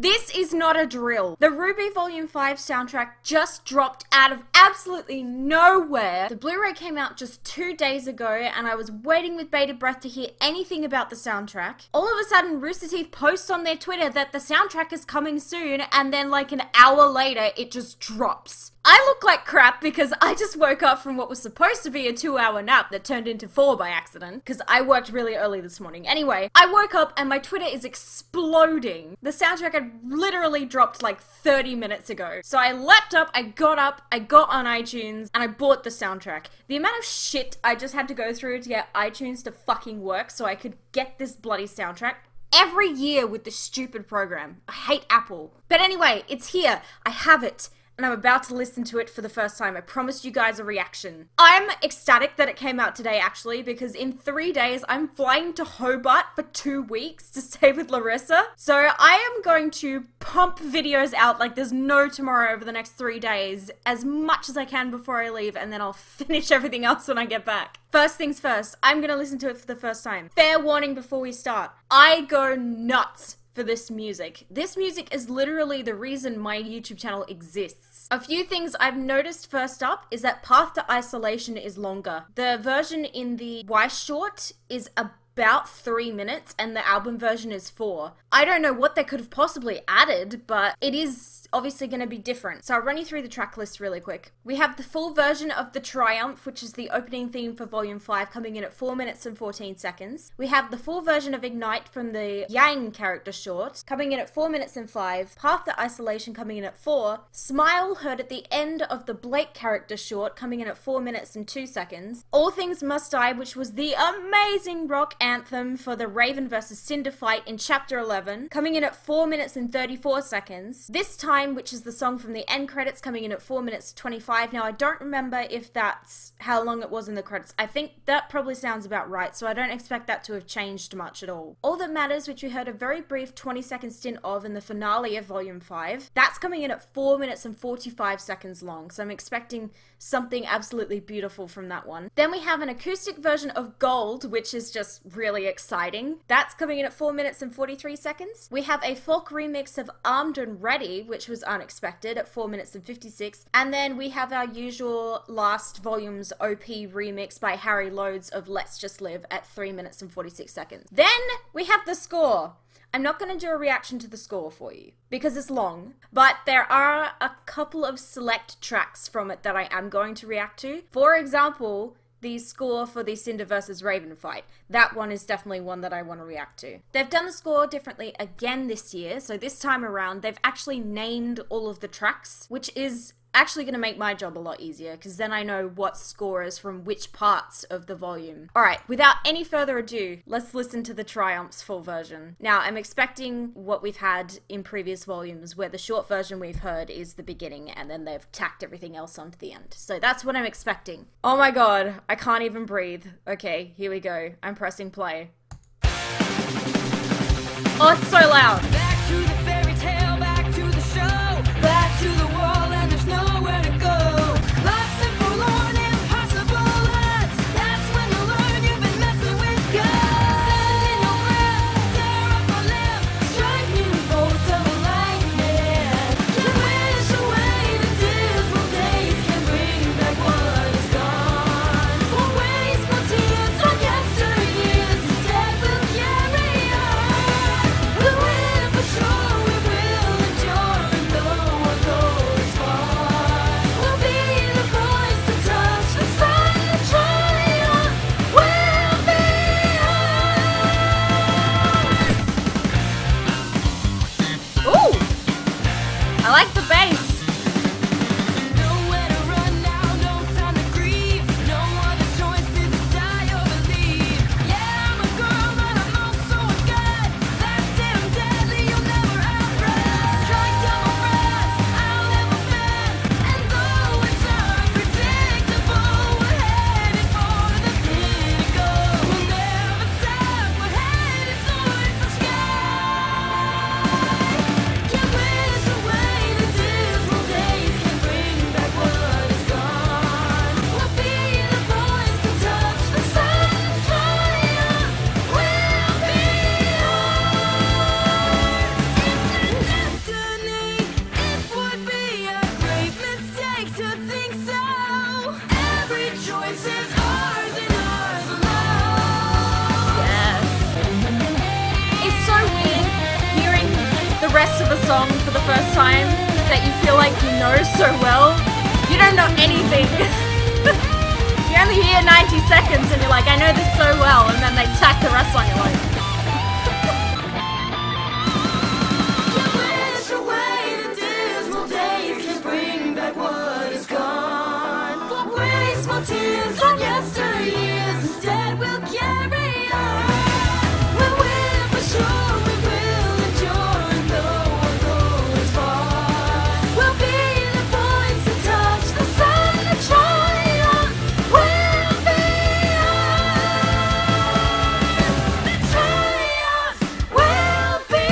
This is not a drill. The RWBY Volume 5 soundtrack just dropped out of absolutely nowhere. The Blu-ray came out just 2 days ago and I was waiting with bated breath to hear anything about the soundtrack. All of a sudden, Rooster Teeth posts on their Twitter that the soundtrack is coming soon, and then like an hour later, it just drops. I look like crap because I just woke up from what was supposed to be a 2-hour nap that turned into 4 by accident, because I worked really early this morning. Anyway, I woke up and my Twitter is exploding. The soundtrack had literally dropped like 30 minutes ago. So I leapt up, I got on iTunes, and I bought the soundtrack. The amount of shit I just had to go through to get iTunes to fucking work so I could get this bloody soundtrack every year with this stupid program. I hate Apple. But anyway, it's here. I have it. And I'm about to listen to it for the first time. I promised you guys a reaction. I'm ecstatic that it came out today, actually, because in 3 days, I'm flying to Hobart for 2 weeks to stay with Larissa. So I am going to pump videos out like there's no tomorrow over the next 3 days, as much as I can before I leave, and then I'll finish everything else when I get back. First things first, I'm gonna listen to it for the first time. Fair warning before we start. I go nuts for this music. This music is literally the reason my YouTube channel exists. A few things I've noticed first up is that Path to Isolation is longer. The version in the Weiss short is about 3 minutes and the album version is 4. I don't know what they could have possibly added, but it is obviously going to be different. So I'll run you through the track list really quick. We have the full version of The Triumph, which is the opening theme for Volume 5, coming in at 4 minutes and 14 seconds. We have the full version of Ignite from the Yang character short, coming in at 4 minutes and 5. Path to Isolation coming in at 4. Smile, heard at the end of the Blake character short, coming in at 4 minutes and 2 seconds. All Things Must Die, which was the amazing rock anthem for the Raven vs. Cinder fight in Chapter 11, coming in at 4 minutes and 34 seconds. This Time, which is the song from the end credits, coming in at 4 minutes 25. Now, I don't remember if that's how long it was in the credits. I think that probably sounds about right, so I don't expect that to have changed much at all. All That Matters, which we heard a very brief 20-second stint of in the finale of Volume 5, that's coming in at 4 minutes and 45 seconds long, so I'm expecting something absolutely beautiful from that one. Then we have an acoustic version of Gold, which is just really exciting. That's coming in at 4 minutes and 43 seconds. We have a folk remix of Armed and Ready, which was unexpected, at 4 minutes and 56. And then we have our usual last volume's OP remix by Harry Loads of Let's Just Live at 3 minutes and 46 seconds. Then we have the score. I'm not going to do a reaction to the score for you because it's long, but there are a couple of select tracks from it that I am going to react to. For example, the score for the Cinder vs. Raven fight. That one is definitely one that I want to react to. They've done the score differently again this year, so this time around they've actually named all of the tracks, which is actually going to make my job a lot easier, because then I know what score is from which parts of the volume. Alright, without any further ado, let's listen to the Triumph's full version. Now, I'm expecting what we've had in previous volumes, where the short version we've heard is the beginning, and then they've tacked everything else onto the end. So that's what I'm expecting. Oh my god, I can't even breathe. Okay, here we go. I'm pressing play. Oh, it's so loud. Back to the fairy tale, back to the show, back to the wall, and there's nowhere to go. Lost and forlorn, impossible odds. That's when you learn you've been messing with God. Sand in your breath, tear up my lip, striking bolts of lightning. You wish away the dismal days can bring back what is gone. We'll waste more tears on yesteryears, instead we'll carry on. The wind for song for the first time that you feel like you know so well? You don't know anything. You only hear 90 seconds and you're like, I know this so well, and then they tack the rest on you like. You wish away the dismal days can bring back what is gone. We'll waste more tears on yesteryears, instead we'll carry on. We'll win for sure, we will endure, and though our goal is far, we'll be the voice that touch the sun, the triumph will be ours. The triumph will be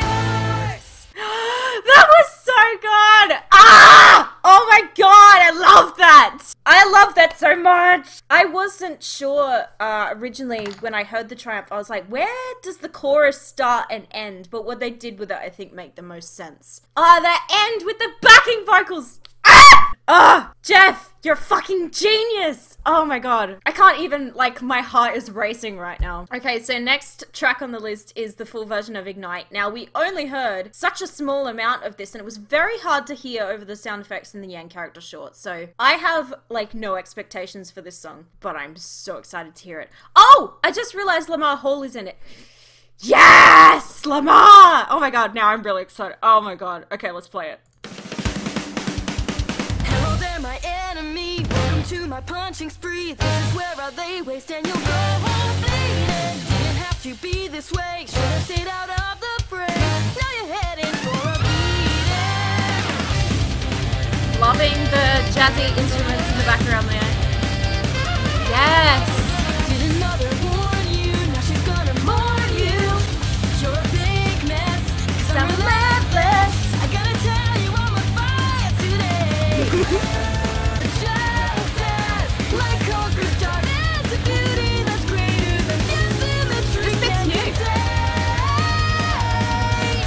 ours. That was so good! Ah! Oh my god, I love that! I love that so much! I wasn't sure originally when I heard the Triumph, I was like, where does the chorus start and end? But what they did with it, I think, make the most sense. That end with the backing vocals! Ah! Ah! Jeff, you're a fucking genius! Oh my god. I can't even, like, my heart is racing right now. Okay, so next track on the list is the full version of Ignite. Now, we only heard such a small amount of this, and it was very hard to hear over the sound effects in the Yang character short, so I have, like, no expectations for this song, but I'm so excited to hear it. Oh! I just realized Lamar Hall is in it. Yes! Lamar! Oh my god, now I'm really excited. Oh my god. Okay, let's play it. Hello there, my enemy. Welcome to my punching spree. This is where I lay waste and you'll go home bleeding. Didn't have to be this way. Should have stayed out of the fray. Now you're heading for a beating. Loving the jazzy instruments in the background there. Yes! Didn't mother warn you? Now she's gonna mourn you. You're a big mess, 'cause I'm relentless. I gotta tell you I'm on fire today. Just as light conquers darkness, a beauty that's greater than symmetry. This bit's can new. be tamed.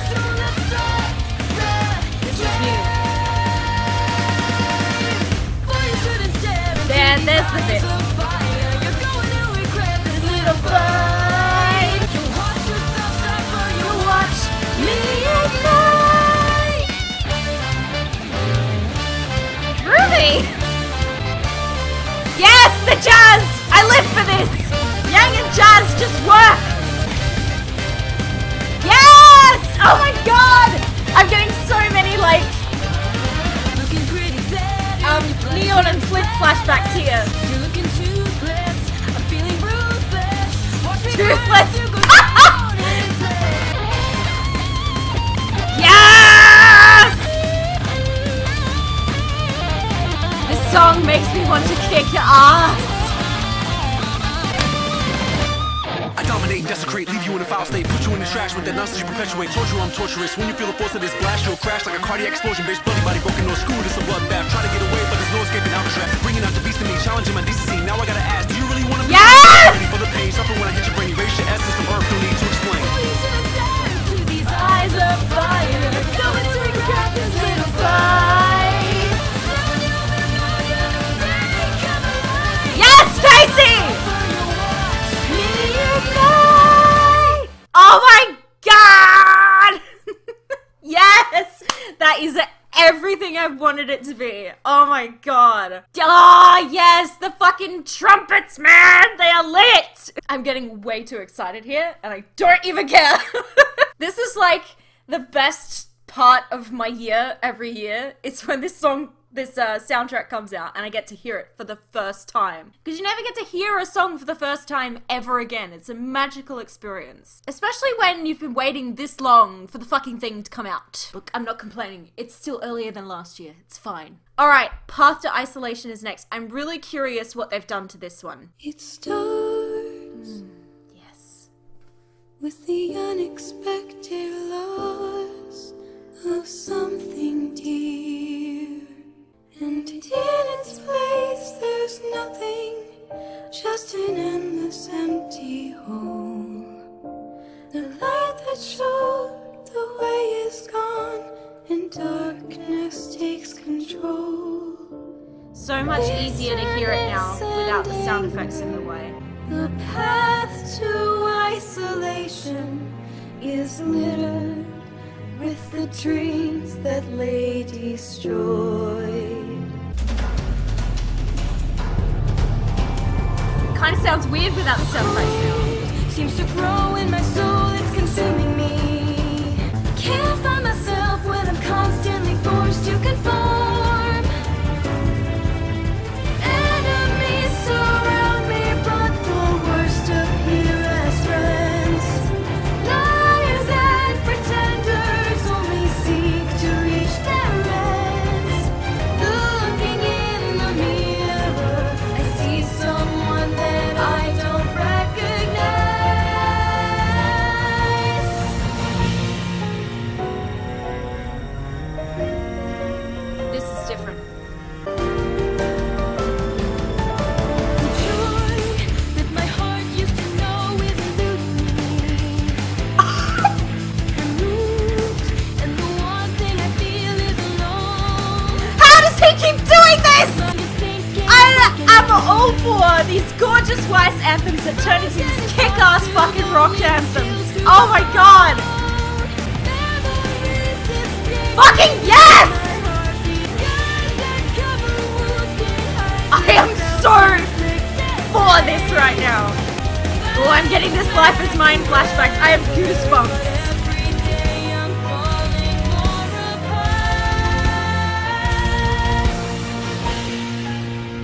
So let's start the This is new. For you shouldn't stare into There, these there's the eyes bit. of fire. You're going to regret this little fight. You'll watch yourself suffer. You'll watch me ignite. Ruby! Yes, the jazz! I live for this! Yang and jazz just work! Yes! Oh my god! I'm getting so many, like, Looking pretty dead. neon and flip flashbacks here. You're looking toothless. I'm feeling ruthless. Watch me Toothless. burn you go down in flames. Yes! This song makes me want to kick your ass. I dominate, desecrate, leave you in a foul state, put you in the trash with that nonsense you perpetuate. Told you I'm torturous. When you feel the force of this blast, you'll crash like a cardiac explosion. Bitch, bloody body broken, no school, this a bloodbath. Try to get away, but there's no escaping Alcatraz. Bringing out the beast in me, challenging my decency. Now I gotta ask, do you really want to be Yes! ready for the pain? Suffer when I hit your brain, erase your essence from earth, no need to explain. You should have stared into these eyes of fire. Going to regret this little fight. Soon you'll remember the day come alive. Yes, Casey! You'll watch me ignite. Oh my god! Yes! That is everything I've wanted it to be. Oh my god. Ah, yes! The fucking trumpets, man! They are lit! I'm getting way too excited here, and I don't even care. This is like the best part of my year every year. It's when this soundtrack comes out and I get to hear it for the first time. Because you never get to hear a song for the first time ever again. It's a magical experience. Especially when you've been waiting this long for the fucking thing to come out. Look, I'm not complaining. It's still earlier than last year. It's fine. Alright, Path to Isolation is next. I'm really curious what they've done to this one. It starts Yes. with the unexpected loss of something dear. And in its place there's nothing, just an endless empty hole. The light that showed the way is gone, and darkness takes control. So much easier to hear it now without the sound effects in the way. The path to isolation is littered with the dreams that lay destroyed. Kind of sounds weird without the sound price now. Seems to grow in my soul, it's consuming me. Can't find myself when I'm constantly forced to conform. Enemies surround me, but the worst appear as friends. Liars and pretenders only seek to reach their ends. Looking in the mirror, I see someone that I don't recognize. This is different. The joy that my heart used to know is eluding me. Removed, and the one thing I feel is alone. How does he keep doing this? Thinking I'm all for these gorgeous Weiss anthems that turn into these kick-ass fucking rock anthems. Oh my god! Fucking yes! I am so for this right now. Oh, I'm getting this Life is Mine flashbacks. I have goosebumps.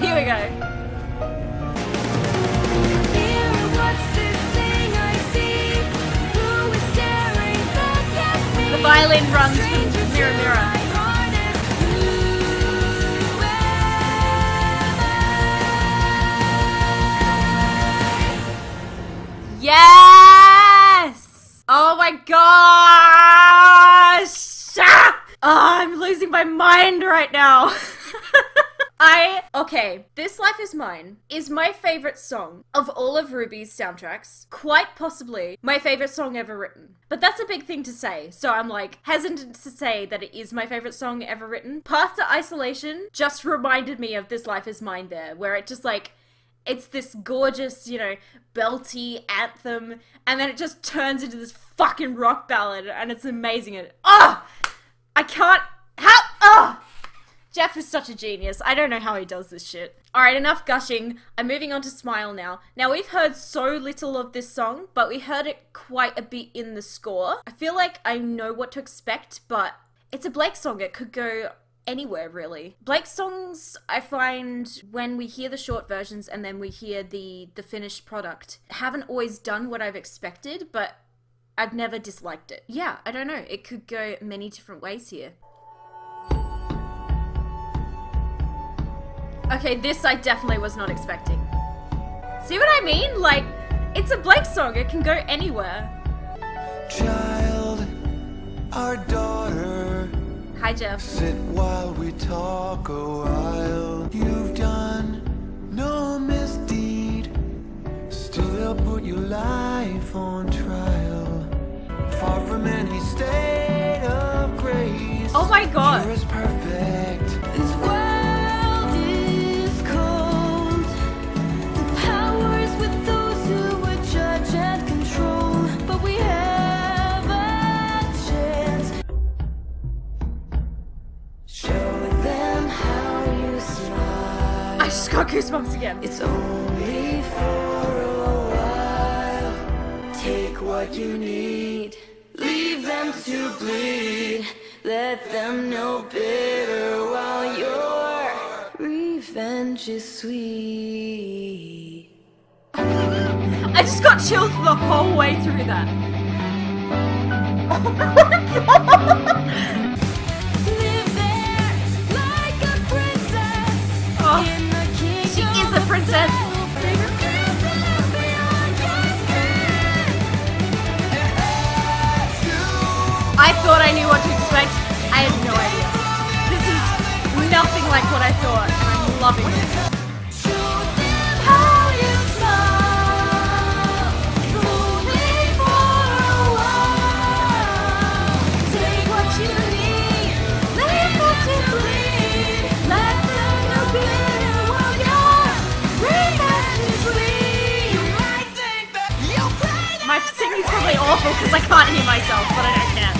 Here we go. The violin runs from Mirror Mirror. Yes! Oh my gosh! Ah! Oh, I'm losing my mind right now. Okay, This Life Is Mine is my favorite song of all of RWBY's soundtracks. Quite possibly my favorite song ever written. But that's a big thing to say, so I'm like hesitant to say that it is my favorite song ever written. Path to Isolation just reminded me of This Life Is Mine there, where it just like, it's this gorgeous, you know, belty anthem, and then it just turns into this fucking rock ballad, and it's amazing. And I can't, Jeff is such a genius. I don't know how he does this shit. Alright, enough gushing. I'm moving on to Smile now. Now, we've heard so little of this song, but we heard it quite a bit in the score. I feel like I know what to expect, but it's a Blake song. It could go anywhere, really. Blake songs, I find, when we hear the short versions and then we hear the finished product, haven't always done what I've expected, but I've never disliked it. Yeah, I don't know. It could go many different ways here. Okay, this I definitely was not expecting. See what I mean? Like, it's a Blake song. It can go anywhere. Child, our daughter. Hi, Jeff. Sit while we talk a while. You've done no misdeed. Still they'll put your life on trial. Far from any state of grace. Oh my god. You're as perfect. This world is cold. The power is with those who would judge and control. But we have a chance. Show them how you smile. I just got goosebumps again. It's only for a while. Take what you need. Leave them to bleed. Let them know bitter while your revenge is sweet. I just got chills the whole way through that. Oh my god! Live there like a princess Oh, in the kingdom. she is a princess. I thought I knew what to expect. I had no idea. This is nothing like what I thought, and I'm loving it. Show them how you smile. It's only for a while. Take what you need. Leave them to bleed. Let them know bitter while your revenge is sweet. You might think that you'll play My singing's probably awful because I can't hear myself, but I don't care.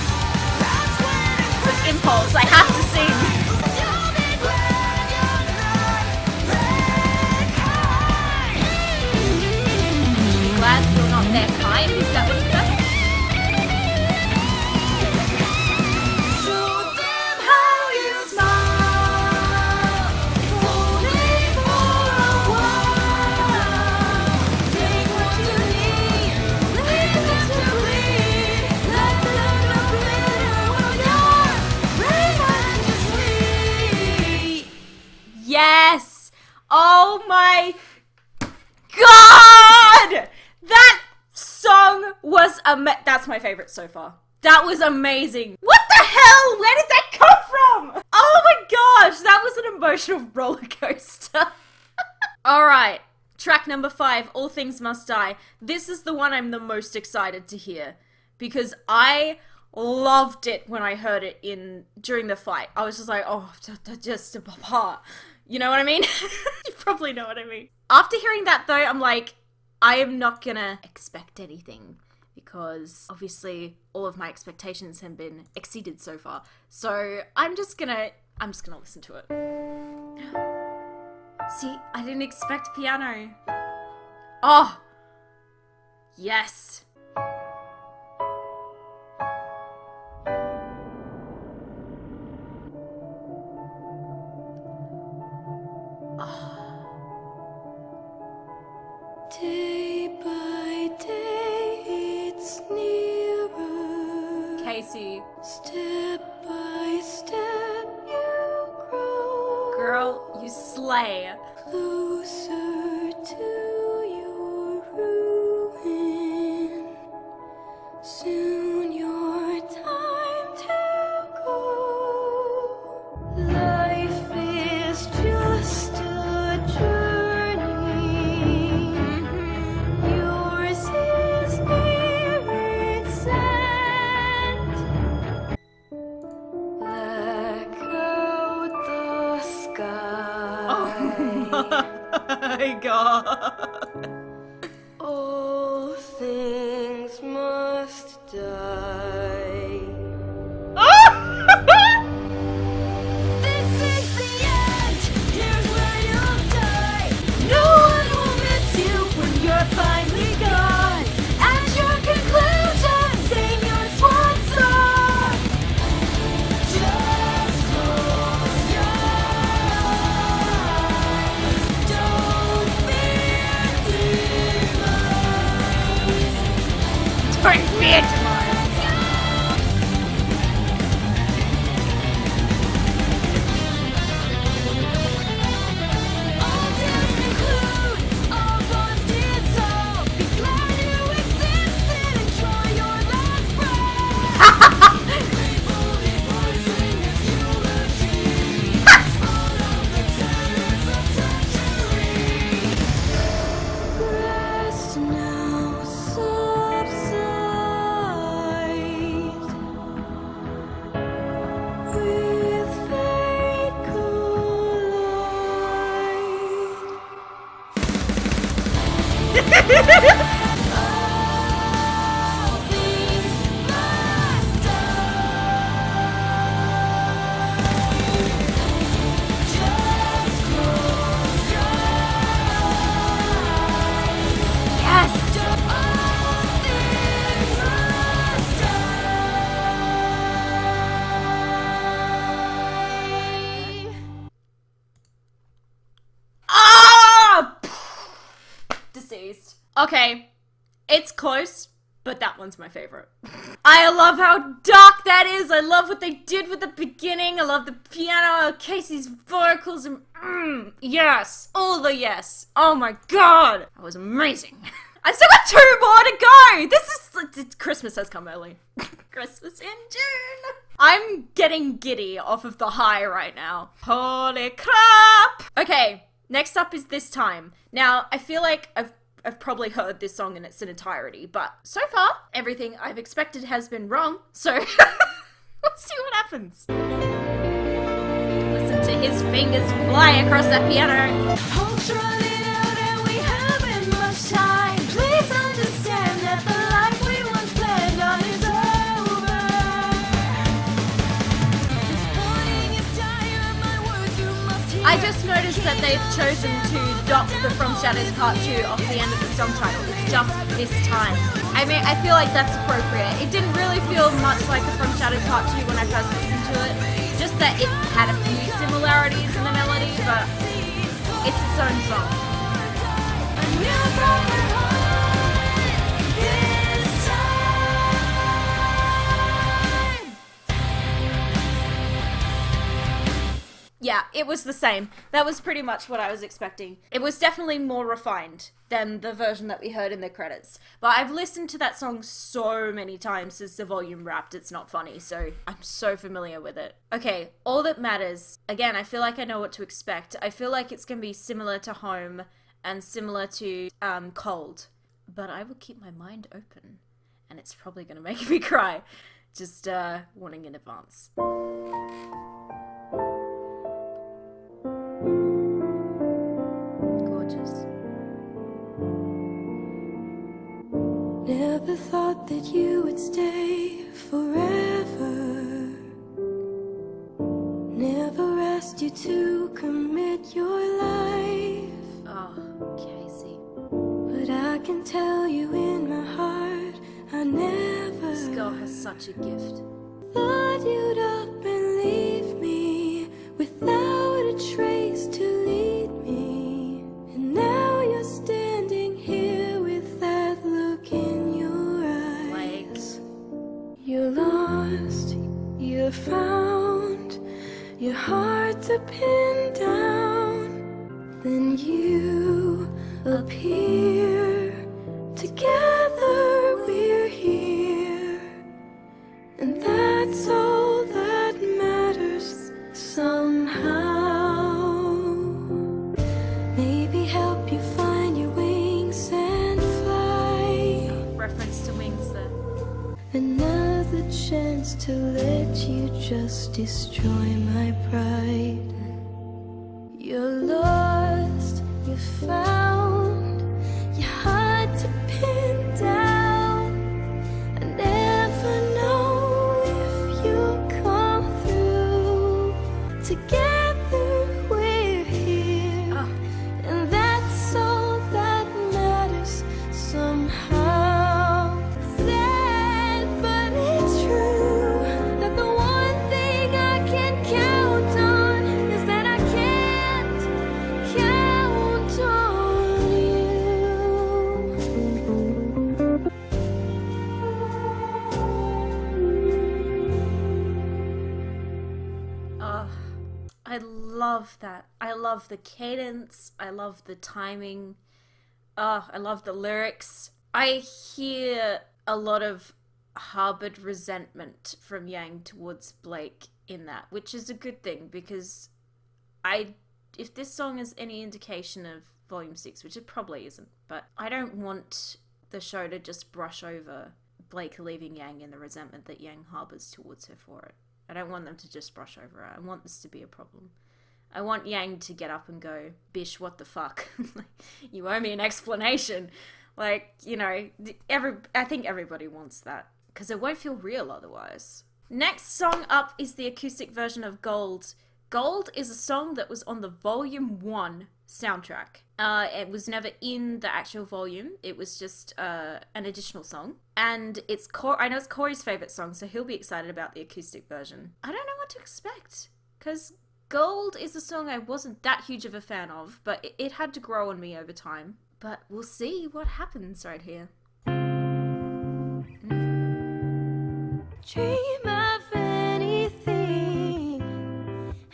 that's impulse. I have to sing. Glad you're not their kind. Is that what you said? Yes! Oh my god! That song was that's my favorite so far. That was amazing. What the hell? Where did that come from? Oh my gosh, that was an emotional roller coaster. Alright, track number 5, All Things Must Die. This is the one I'm the most excited to hear because I loved it when I heard it during the fight. I was just like, oh, just a papa. You know what I mean? You probably know what I mean. After hearing that though, I'm like, I am not gonna expect anything because obviously all of my expectations have been exceeded so far. So I'm just gonna listen to it. See, I didn't expect piano. Oh, yes. Day by day it's nearer. Casey. Step by step you grow. Girl, you slay. Closer to your ruin. Soon your time to go. Life is just a journey. Yours is near its end. Black out the sky. Oh my god. All things must die. This is the end. Here's where you'll die. No one will miss you when you're finally gone. At your conclusion, sing your swan song. Just close your eyes. Don't fear demise. Don't fear demise. All tales conclude, all bonds dissolve. Be glad you existed and try your last breath. Grateful before sing this eulogy. All of the terrors of treachery. Rest now subside. With fate collide. All things must die. Just close your eyes. Yes. All things must die. Ah! Deceased. Okay, it's close, but that one's my favorite. I love how dark that is. I love what they did with the beginning. I love the piano, Casey's vocals, and yes, all the yes. Oh my god, that was amazing. I still got 2 more to go. Christmas has come early. Christmas in June. I'm getting giddy off of the high right now. Holy crap. Okay, next up is This Time. Now, I feel like I've probably heard this song in its entirety, but so far, everything I've expected has been wrong, so let's see what happens. Listen to his fingers fly across that piano. Hope's running out and we haven't much time. Please understand that the life we once planned on is over. It's I just noticed that they've chosen to dock the From Shadows Part 2 off the end of the song title. It's just this time. I mean, I feel like that's appropriate. It didn't really feel much like the From Shadows Part 2 when I first listened to it. Just that it had a few similarities in the melody, but it's its own song. Yeah, it was the same. That was pretty much what I was expecting. It was definitely more refined than the version that we heard in the credits. But I've listened to that song so many times since the volume wrapped, it's not funny, so I'm so familiar with it. Okay, All That Matters. Again, I feel like I know what to expect. I feel like it's going to be similar to Home and similar to Cold. But I will keep my mind open, and it's probably going to make me cry. Just warning in advance. Never thought that you would stay forever. Never asked you to commit your life. Oh, Casey. But I can tell you in my heart, I never. This girl has such a gift. Thought you'd up and leave me without a trace to lead me. And now you're standing here with that look in your eyes. You're lost, you're found, you're hard to pin down. Then you appear, together we're here. And that's all that matters somehow. Maybe help you find your wings and fly. Reference to Wings there. Another chance to let you just destroy my pride. You're lost, you're found, you're hard to pin down. I never know if you'll come through. Together we're here, and that's all that matters somehow. Sad, but it's true that the one thing I can count on is that I can't count on you. I love that. I love the cadence. I love the timing. I love the lyrics. I hear a lot of harbored resentment from Yang towards Blake in that, which is a good thing because if this song is any indication of Volume 6, which it probably isn't, but I don't want the show to just brush over Blake leaving Yang and the resentment that Yang harbors towards her for it. I don't want them to just brush over it. I want this to be a problem. I want Yang to get up and go, "Bish, what the fuck? You owe me an explanation." Like, you know, I think everybody wants that, because it won't feel real otherwise. Next song up is the acoustic version of Gold. Gold is a song that was on the Volume 1 soundtrack. It was never in the actual volume. It was just an additional song. And I know it's Corey's favourite song, so he'll be excited about the acoustic version. I don't know what to expect, because Gold is a song I wasn't that huge of a fan of, but it had to grow on me over time. But we'll see what happens right here. Dream of anything,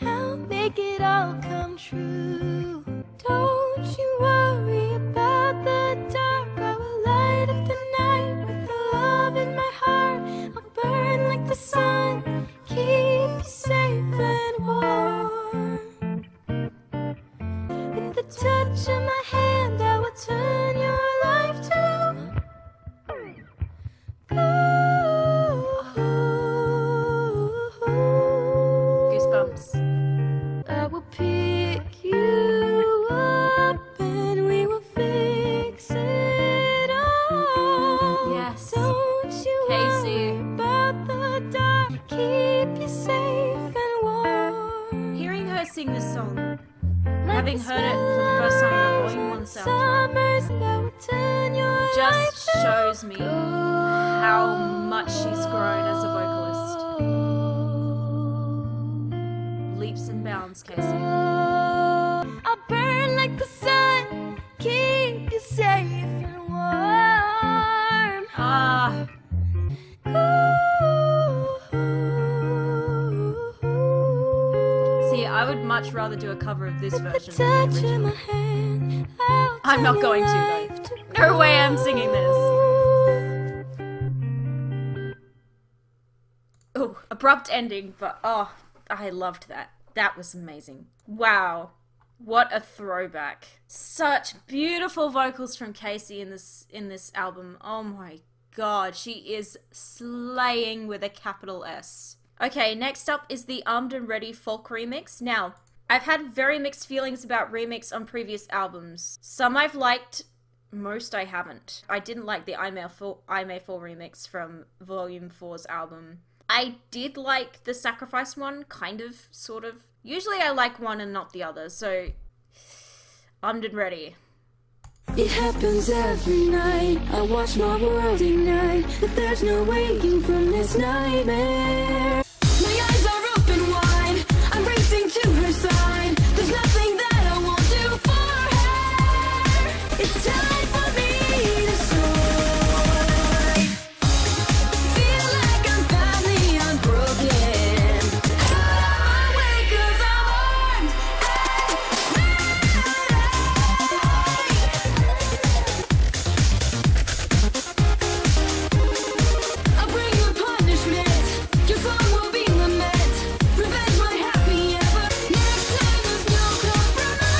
I'll make it all come true. Don't you worry about the dark, I will light up the night with the love in my heart. I'll burn like the sun, keep you safe and warm. With the touch of my hand, I will turn your life to Goosebumps. I will pick you up and we will fix it all. Yes. Don't you Casey. worry about the dark, keep you safe and warm. Hearing her sing this song having heard it for the first time on the Volume 1 soundtrack just shows me how much she's grown as a vocalist. Leaps and bounds, Casey. I'll burn like the sun, keep you safe and warm. Ah. See, I would much rather do a cover of this version than the original. I'm not going to, though. No way I'm singing this. Oh, abrupt ending, but oh, I loved that. That was amazing. Wow. What a throwback. Such beautiful vocals from Casey in this album. Oh my god, she is slaying with a capital S. Okay, next up is the Armed and Ready folk remix. Now, I've had very mixed feelings about remix on previous albums. Some I've liked, most I haven't. I didn't like the I May Fall remix from Volume 4's album. I did like the Sacrifice one, kind of, sort of. Usually I like one and not the other, so Armed and Ready. It happens every night. I watch my world ignite, but there's no waking from this nightmare. My eyes are open wide. I'm racing to her side. There's nothing that I won't do for her. It's time for me to soar. Feel like I'm finally unbroken. Out of my way 'cause I'm armed I'll bring you punishment. Your song will be lament. Revenge my happy ever. Next time there's no compromise.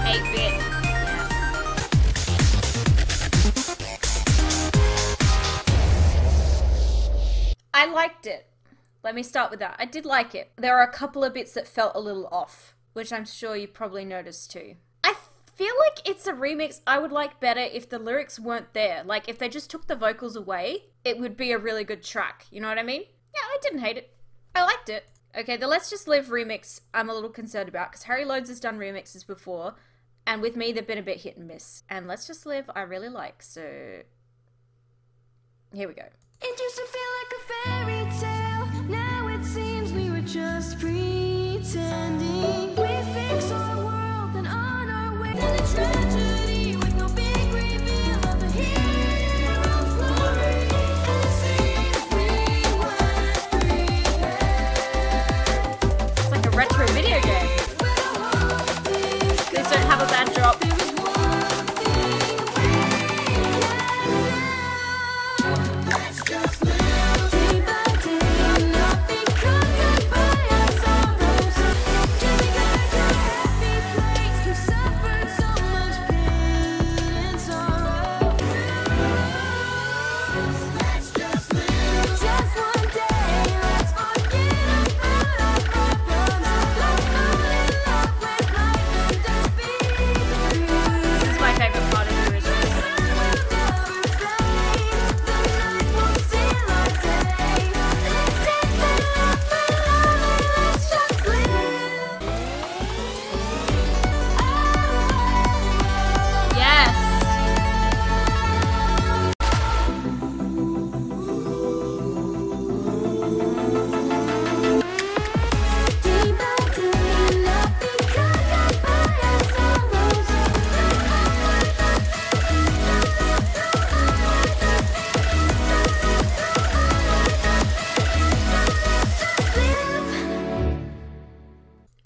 8-bit. Yes. I liked it. Let me start with that. I did like it. There are a couple of bits that felt a little off, which I'm sure you probably noticed too. I feel like it's a remix I would like better if the lyrics weren't there. Like, if they just took the vocals away, it would be a really good track. You know what I mean? Yeah, I didn't hate it. I liked it. Okay, the Let's Just Live remix I'm a little concerned about, because Harry Loads has done remixes before, and with me they've been a bit hit and miss. And Let's Just Live I really like, so here we go. It used to feel like a fairy tale. Now it seems we were just pretending. We fix our world and on our way. And a tragedy with no big reveal of the hero's glory. And it seems we weren't prepared. It's like a retro video game. But I hope things Please don't have a bad drop. there was one thing we Let's just live day by day, not be conquered by our sorrows. Dreaming of a happy place, we've suffered so much pain and sorrow. Let's just live just one day. Let's forget about our problems. Let's fall in love with life and just be free. This is my favorite part of the original. Yes!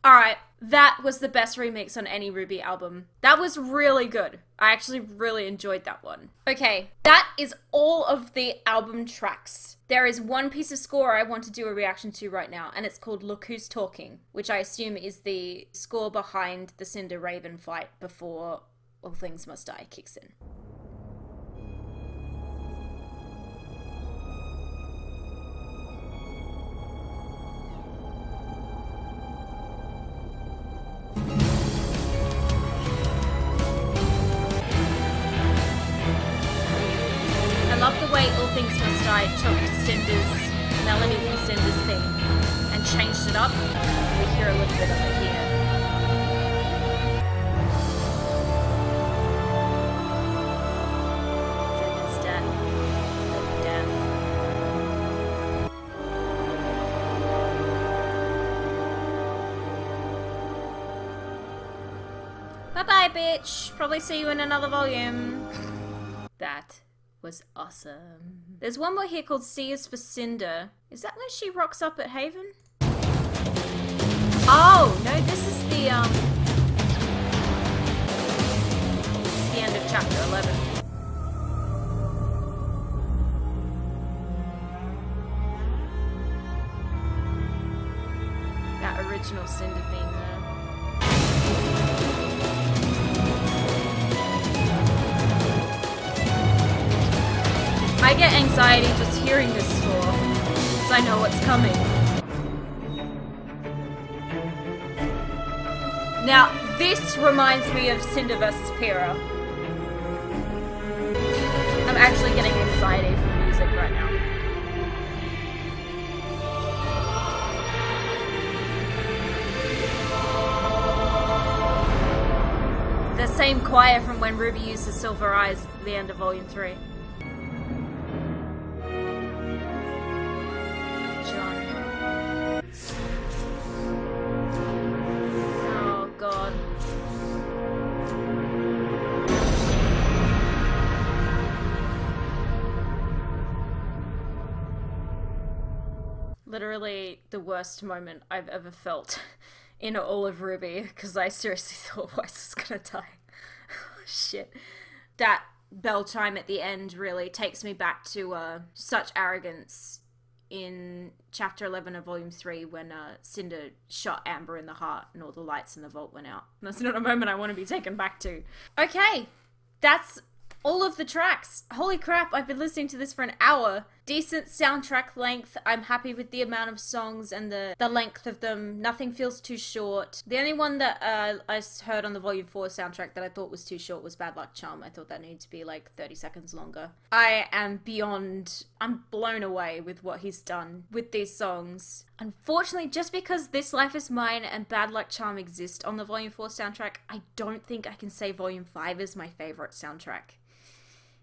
Alright, that was the best remix on any RWBY album. That was really good. I actually really enjoyed that one. Okay, that is all of the album tracks. There is one piece of score I want to do a reaction to right now, and it's called Look Who's Talking, which I assume is the score behind the Cinder Raven fight before All Things Must Die kicks in. I love the way All Things Must Die took Cinder's melody from Cinder's theme and changed it up. We hear a little bit of it here. Cinder's death. Death. Bye-bye, bitch. Probably see you in another volume. That was awesome. There's one more here called C is for Cinder. Is that when she rocks up at Haven? Oh, no, this is the end of chapter 11. That original Cinder theme there. I get anxiety just hearing this score, because I know what's coming. Now, this reminds me of Cinder vs. Pyrrha. I'm actually getting anxiety from music right now. The same choir from when Ruby used the Silver Eyes at the end of Volume 3. Oh god. Literally the worst moment I've ever felt in all of RWBY, because I seriously thought Weiss was gonna die. Shit. That bell chime at the end really takes me back to such arrogance in chapter 11 of volume 3 when Cinder shot Amber in the heart and all the lights in the vault went out. That's not a moment I want to be taken back to. Okay, that's all of the tracks. Holy crap, I've been listening to this for an hour. Decent soundtrack length. I'm happy with the amount of songs and the length of them. Nothing feels too short. The only one that I heard on the Volume 4 soundtrack that I thought was too short was Bad Luck Charm. I thought that needed to be like 30 seconds longer. I'm blown away with what he's done with these songs. Unfortunately, just because This Life Is Mine and Bad Luck Charm exist on the Volume 4 soundtrack, I don't think I can say Volume 5 is my favorite soundtrack.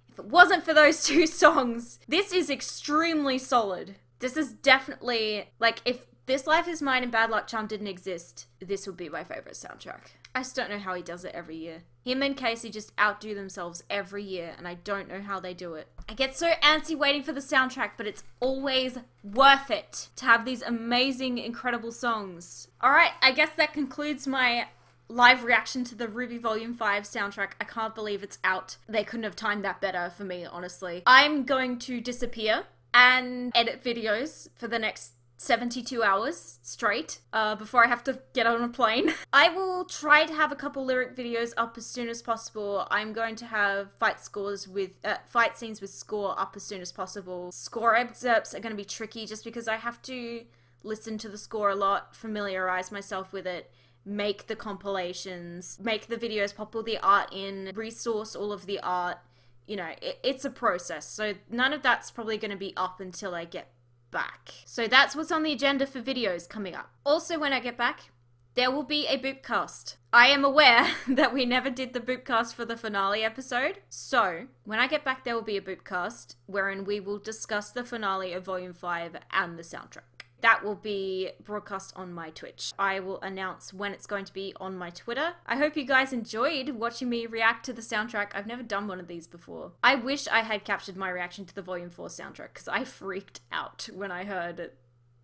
If it wasn't for those two songs, this is extremely solid. This is definitely, like, if This Life Is Mine and Bad Luck Charm didn't exist, this would be my favorite soundtrack. I just don't know how he does it every year. Him and Casey just outdo themselves every year, and I don't know how they do it. I get so antsy waiting for the soundtrack, but it's always worth it to have these amazing, incredible songs. Alright, I guess that concludes my live reaction to the RWBY Volume 5 soundtrack. I can't believe it's out. They couldn't have timed that better for me, honestly. I'm going to disappear and edit videos for the next 72 hours straight before I have to get on a plane. I will try to have a couple lyric videos up as soon as possible. I'm going to have fight scenes with score up as soon as possible. Score excerpts are going to be tricky just because I have to listen to the score a lot, familiarize myself with it, make the compilations, make the videos, pop all the art in, resource all of the art. You know, it's a process. So none of that's probably going to be up until I get back. So that's what's on the agenda for videos coming up. Also, when I get back, there will be a boopcast. I am aware that we never did the boopcast for the finale episode. So when I get back, there will be a boopcast wherein we will discuss the finale of Volume 5 and the soundtrack. That will be broadcast on my Twitch. I will announce when it's going to be on my Twitter. I hope you guys enjoyed watching me react to the soundtrack. I've never done one of these before. I wish I had captured my reaction to the Volume 4 soundtrack because I freaked out when I heard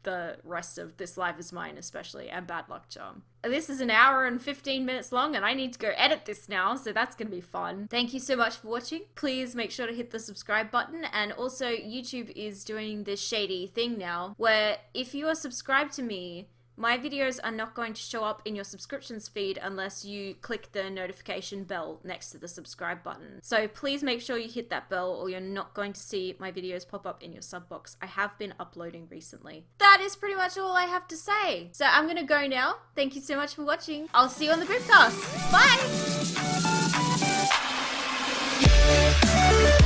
the rest of This Life Is Mine especially, and Bad Luck Charm. This is an hour and 15 minutes long and I need to go edit this now, so that's gonna be fun. Thank you so much for watching. Please make sure to hit the subscribe button, and also YouTube is doing this shady thing now where if you are subscribed to me, my videos are not going to show up in your subscriptions feed unless you click the notification bell next to the subscribe button. So please make sure you hit that bell or you're not going to see my videos pop up in your sub box. I have been uploading recently. That is pretty much all I have to say. So I'm gonna go now. Thank you so much for watching. I'll see you on the Boopcast. Bye!